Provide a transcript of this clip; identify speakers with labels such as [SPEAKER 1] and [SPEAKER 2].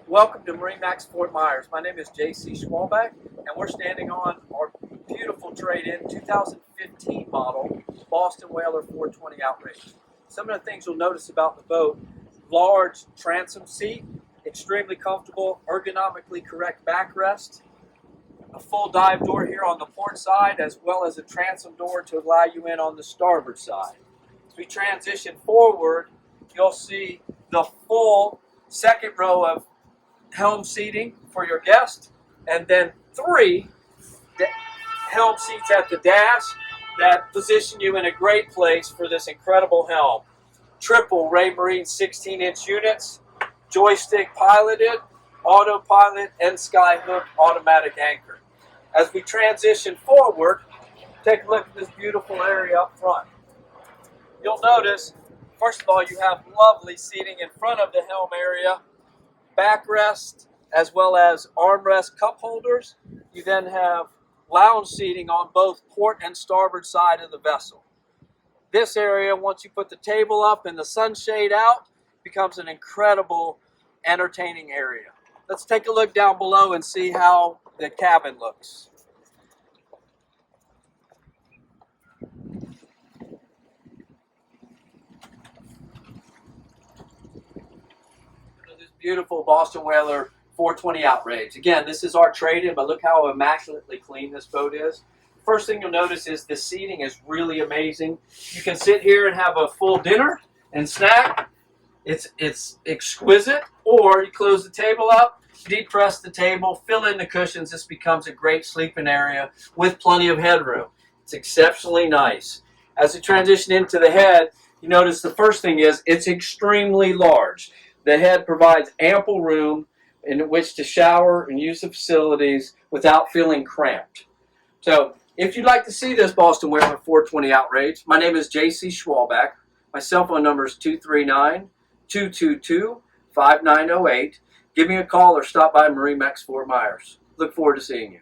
[SPEAKER 1] Welcome to MarineMax Ft Myers. My name is J.C. Schwalbach, and we're standing on our beautiful trade-in 2015 model Boston Whaler 420 Outrage. Some of the things you'll notice about the boat: large transom seat, extremely comfortable, ergonomically correct backrest, a full dive door here on the port side, as well as a transom door to allow you in on the starboard side. As we transition forward, you'll see the full second row of helm seating for your guest, and then 3 helm seats at the dash that position you in a great place for this incredible helm. Triple Raymarine 16-inch units, joystick piloted, autopilot, and skyhook automatic anchor. As we transition forward, take a look at this beautiful area up front. You'll notice, first of all, you have lovely seating in front of the helm area, backrest, as well as armrest cup holders. You then have lounge seating on both port and starboard side of the vessel. This area, once you put the table up and the sunshade out, becomes an incredible entertaining area. Let's take a look down below and see how the cabin looks. Beautiful Boston Whaler 420 Outrage. Again, this is our trade-in, but look how immaculately clean this boat is. First thing you'll notice is the seating is really amazing. You can sit here and have a full dinner and snack. It's exquisite. Or you close the table up, depress the table, fill in the cushions. This becomes a great sleeping area with plenty of headroom. It's exceptionally nice. As we transition into the head, you notice the first thing is it's extremely large. The head provides ample room in which to shower and use the facilities without feeling cramped. So, if you'd like to see this Boston Whaler 420 Outrage, my name is J.C. Schwalbach. My cell phone number is 239-222-5908. Give me a call or stop by MarineMax Ft Myers. Look forward to seeing you.